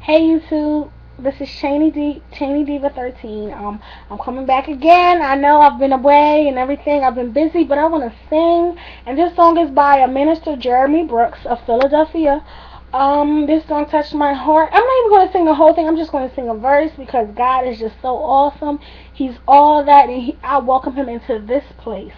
Hey YouTube, this is Cheney Diva 13. I'm coming back again. I know I've been away and everything. I've been busy, but I want to sing. And this song is by a minister, Jeremy Brooks of Philadelphia. This song touched my heart. I'm not even going to sing the whole thing. I'm just going to sing a verse because God is just so awesome. He's all that, and I welcome Him into this place.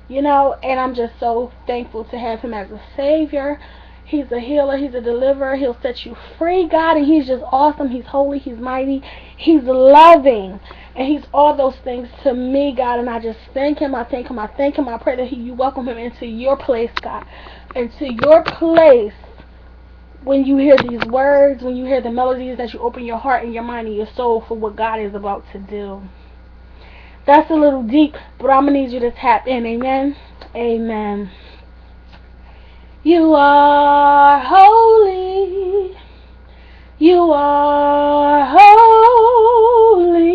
And I'm just so thankful to have Him as a Savior. He's a healer, He's a deliverer, He'll set you free, God, and He's just awesome. He's holy, He's mighty, He's loving, and He's all those things to me, God, and I just thank Him, I thank Him, I thank Him. I pray that you welcome Him into your place, God, into your place. When you hear these words, when you hear the melodies, that you open your heart and your mind and your soul for what God is about to do. That's a little deep, but I'm going to need you to tap in. Amen. Amen. You are holy. You are holy.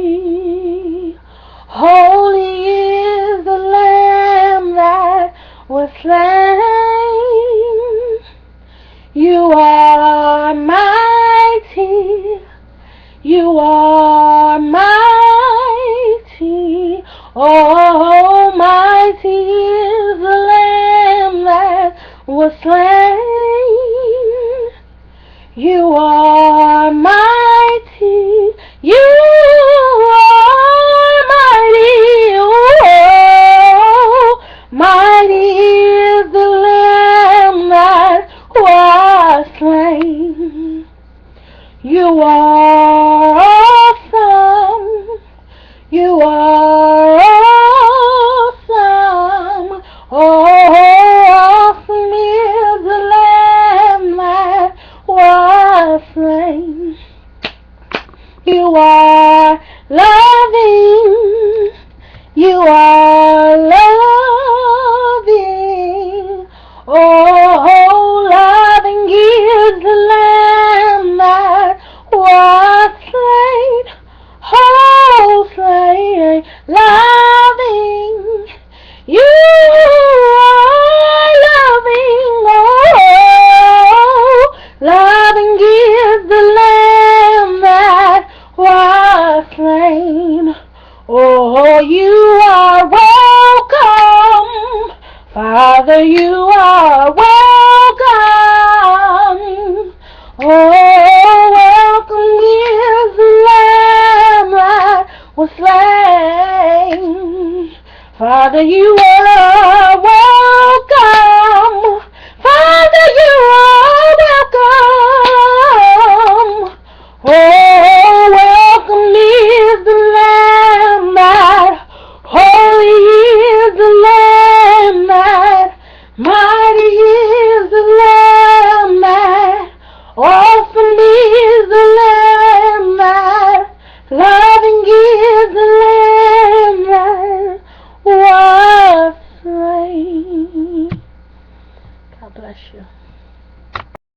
Holy is the Lamb that was slain. You are mighty. You are mighty. Oh, mighty is the Lamb that was slain. You are mighty. You are mighty. Oh, mighty is the Lamb that was slain. You are awesome. You are awesome. Oh, awesome is the Lamb that was slain. You are loving. You are loving. Oh, loving is the Lamb that was slain. Oh, slain, loving. You are loving. Oh, loving is the Lamb that was slain. Oh, you are welcome, Father, you are welcome. Oh, welcome is the Lamb that was slain. Father, you